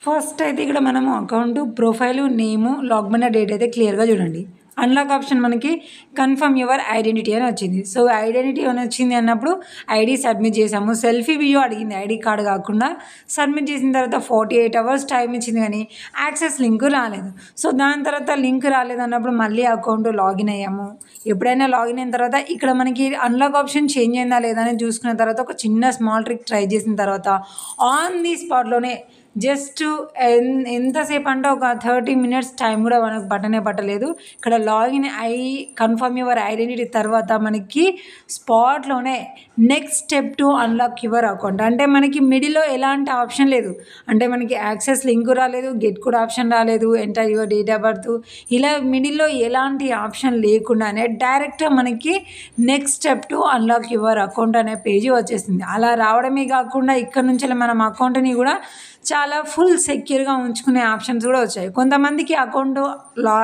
First అయితే ఇక్కడ మనము అకౌంట్ ప్రొఫైలు, నేము, లాగిన్ డేట్ అయితే క్లియర్‌గా చూడండి. అన్లాక్ ఆప్షన్ మనకి కన్ఫర్మ్ యువర్ ఐడెంటిటీ అని వచ్చింది. సో, ఐడెంటిటీ అని వచ్చింది అన్నప్పుడు ఐడీ సబ్మిట్ చేసాము. సెల్ఫీ వీడియో అడిగింది ఐడీ కార్డ్ కాకుండా. సబ్మిట్ చేసిన తర్వాత 48 అవర్స్ టైం ఇచ్చింది కానీ యాక్సెస్ లింక్ రాలేదు. సో, దాని తర్వాత లింక్ రాలేదన్నప్పుడు మళ్ళీ అకౌంట్ లాగిన్ అయ్యాము. ఎప్పుడైనా లాగిన్ అయిన తర్వాత ఇక్కడ మనకి అన్లాక్ ఆప్షన్ చేంజ్ అయిందా లేదా అని చూసుకున్న తర్వాత ఒక చిన్న స్మాల్ ట్రిక్ ట్రై చేసిన తర్వాత ఆన్ ది స్పాట్‌లోనే జస్ట్ ఎంతసేపు అంటే ఒక 30 మినిట్స్ టైం కూడా మనకు పట్టలేదు. ఇక్కడ లాగిన్ అయ్యి కన్ఫర్మ్ యువర్ ఐడెంటిటీ తర్వాత మనకి స్పాట్‌లోనే next step to unlock your account అంటే మనకి మిడిల్‌లో ఎలాంటి ఆప్షన్ లేదు. అంటే మనకి యాక్సెస్ లింక్ రాలేదు, గెట్ కోడ్ ఆప్షన్ రాలేదు, enter your date of birth ఇలా మిడిల్‌లో ఎలాంటి ఆప్షన్ లేకుండానే డైరెక్ట్‌గా మనకి next step to unlock your account అనే పేజీ వచ్చేసింది. అలా రావడమే కాకుండా ఇక్కడ నుంచి మనం అకౌంట్‌ని కూడా చాలా ఫుల్ సెక్యూర్‌గా ఉంచుకునే ఆప్షన్స్ కూడా వచ్చాయి. కొంతమందికి అకౌంట్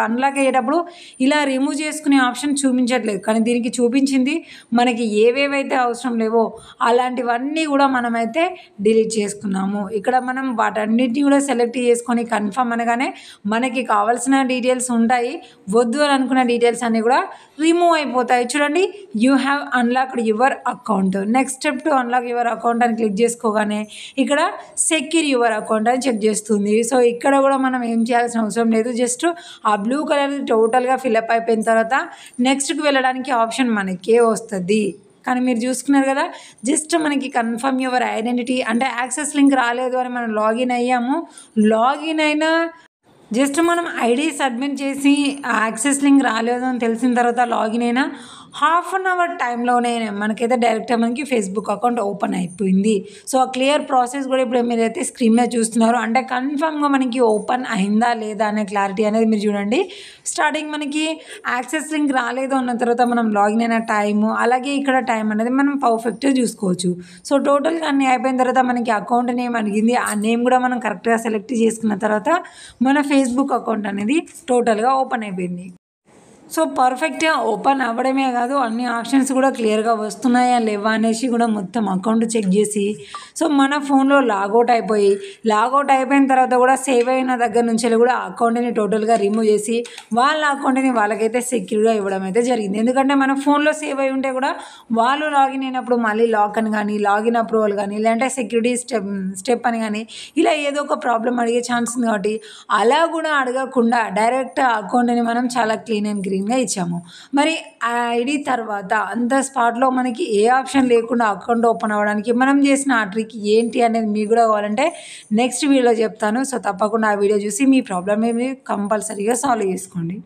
అన్లాక్ అయ్యేటప్పుడు ఇలా రిమూవ్ చేసుకునే ఆప్షన్ చూపించట్లేదు. కానీ దీనికి చూపించింది. మనకి ఏవేవైతే అవసరం లేవో అలాంటివన్నీ కూడా మనమైతే డిలీట్ చేసుకున్నాము. ఇక్కడ మనం వాటన్నిటిని కూడా సెలెక్ట్ చేసుకొని కన్ఫర్మ్ అనగానే మనకి కావాల్సిన డీటెయిల్స్ ఉంటాయి. వద్దు అని అనుకున్న డీటెయిల్స్ అన్నీ కూడా రిమూవ్ అయిపోతాయి. చూడండి, you have unlocked your account. Next step to unlock your account అని క్లిక్ చేసుకోగానే ఇక్కడ సెక్యూర్ యువర్ అకౌంట్ అని చెక్ చేస్తుంది. సో, ఇక్కడ కూడా మనం ఏం చేయాల్సిన అవసరం లేదు. జస్ట్ ఆ బ్లూ కలర్ టోటల్‌గా ఫిల్అప్ అయిపోయిన తర్వాత నెక్స్ట్‌కి వెళ్ళడానికి ఆప్షన్ మనకే వస్తుంది. కానీ మీరు చూసుకున్నారు కదా, జస్ట్ మనకి కన్ఫర్మ్ యువర్ ఐడెంటిటీ అంటే యాక్సెస్ లింక్ రాలేదు అని మనం లాగిన్ అయ్యాము. లాగిన్ అయినా జస్ట్ మనం ఐడీ సబ్మిట్ చేసి యాక్సెస్ లింక్ రాలేదు అని తెలిసిన తర్వాత లాగిన్ అయినా హాఫ్ అన్ అవర్ టైంలోనే మనకైతే డైరెక్ట్గా మనకి ఫేస్బుక్ అకౌంట్ ఓపెన్ అయిపోయింది. సో, ఆ క్లియర్ ప్రాసెస్ కూడా ఇప్పుడు మీరైతే స్క్రీన్ మీద చూస్తున్నారు. అంటే కన్ఫర్మ్గా మనకి ఓపెన్ అయిందా లేదా అనే క్లారిటీ అనేది మీరు చూడండి. స్టార్టింగ్ మనకి యాక్సెస్ లింక్ రాలేదు అన్న తర్వాత మనం లాగిన్ అయిన టైము అలాగే ఇక్కడ టైం అనేది మనం పర్ఫెక్ట్గా చూసుకోవచ్చు. సో, టోటల్గా అన్నీ అయిపోయిన తర్వాత మనకి అకౌంట్ నేమ్ అడిగింది. ఆ నేమ్ కూడా మనం కరెక్ట్గా సెలెక్ట్ చేసుకున్న తర్వాత మన ఫేస్బుక్ అకౌంట్ అనేది టోటల్గా ఓపెన్ అయిపోయింది. సో, పర్ఫెక్ట్‌గా ఓపెన్ అవ్వడమే కాదు అన్ని ఆప్షన్స్ కూడా క్లియర్‌గా వస్తున్నాయా లేవా అనేసి కూడా మొత్తం అకౌంట్ చెక్ చేసి సో, మన ఫోన్లో లాగౌట్ అయిపోయిన తర్వాత కూడా సేవ్ అయిన దగ్గర నుంచి కూడా అకౌంట్ని టోటల్గా రిమూవ్ చేసి వాళ్ళ అకౌంట్ని వాళ్ళకైతే సెక్యూర్‌గా ఇవ్వడం అయితే జరిగింది. ఎందుకంటే మన ఫోన్లో సేవ్ అయి ఉంటే కూడా వాళ్ళు లాగిన్ అయినప్పుడు మళ్ళీ లాక్ అని కానీ లాగిన్ అప్రూవల్ కానీ లేదంటే సెక్యూరిటీ స్టెప్ అని కానీ ఇలా ఏదో ఒక ప్రాబ్లం అడిగే ఛాన్స్ ఉంది కాబట్టి అలా కూడా అడగకుండా డైరెక్ట్ అకౌంట్ని మనం చాలా క్లీన్ అండ్ గ్రీన్‌గా ఇచ్చాము. మరి ఆ ఐడీ తర్వాత అంత స్పాట్‌లో మనకి ఏ ఆప్షన్ లేకుండా అకౌంట్ ఓపెన్ అవ్వడానికి మనం చేసిన ఆ ట్రిక్ ఏంటి అనేది మీకు కూడా కావాలంటే నెక్స్ట్ వీడియోలో చెప్తాను. సో, తప్పకుండా ఆ వీడియో చూసి మీ ప్రాబ్లమ్ కంపల్సరీగా సాల్వ్ చేసుకోండి.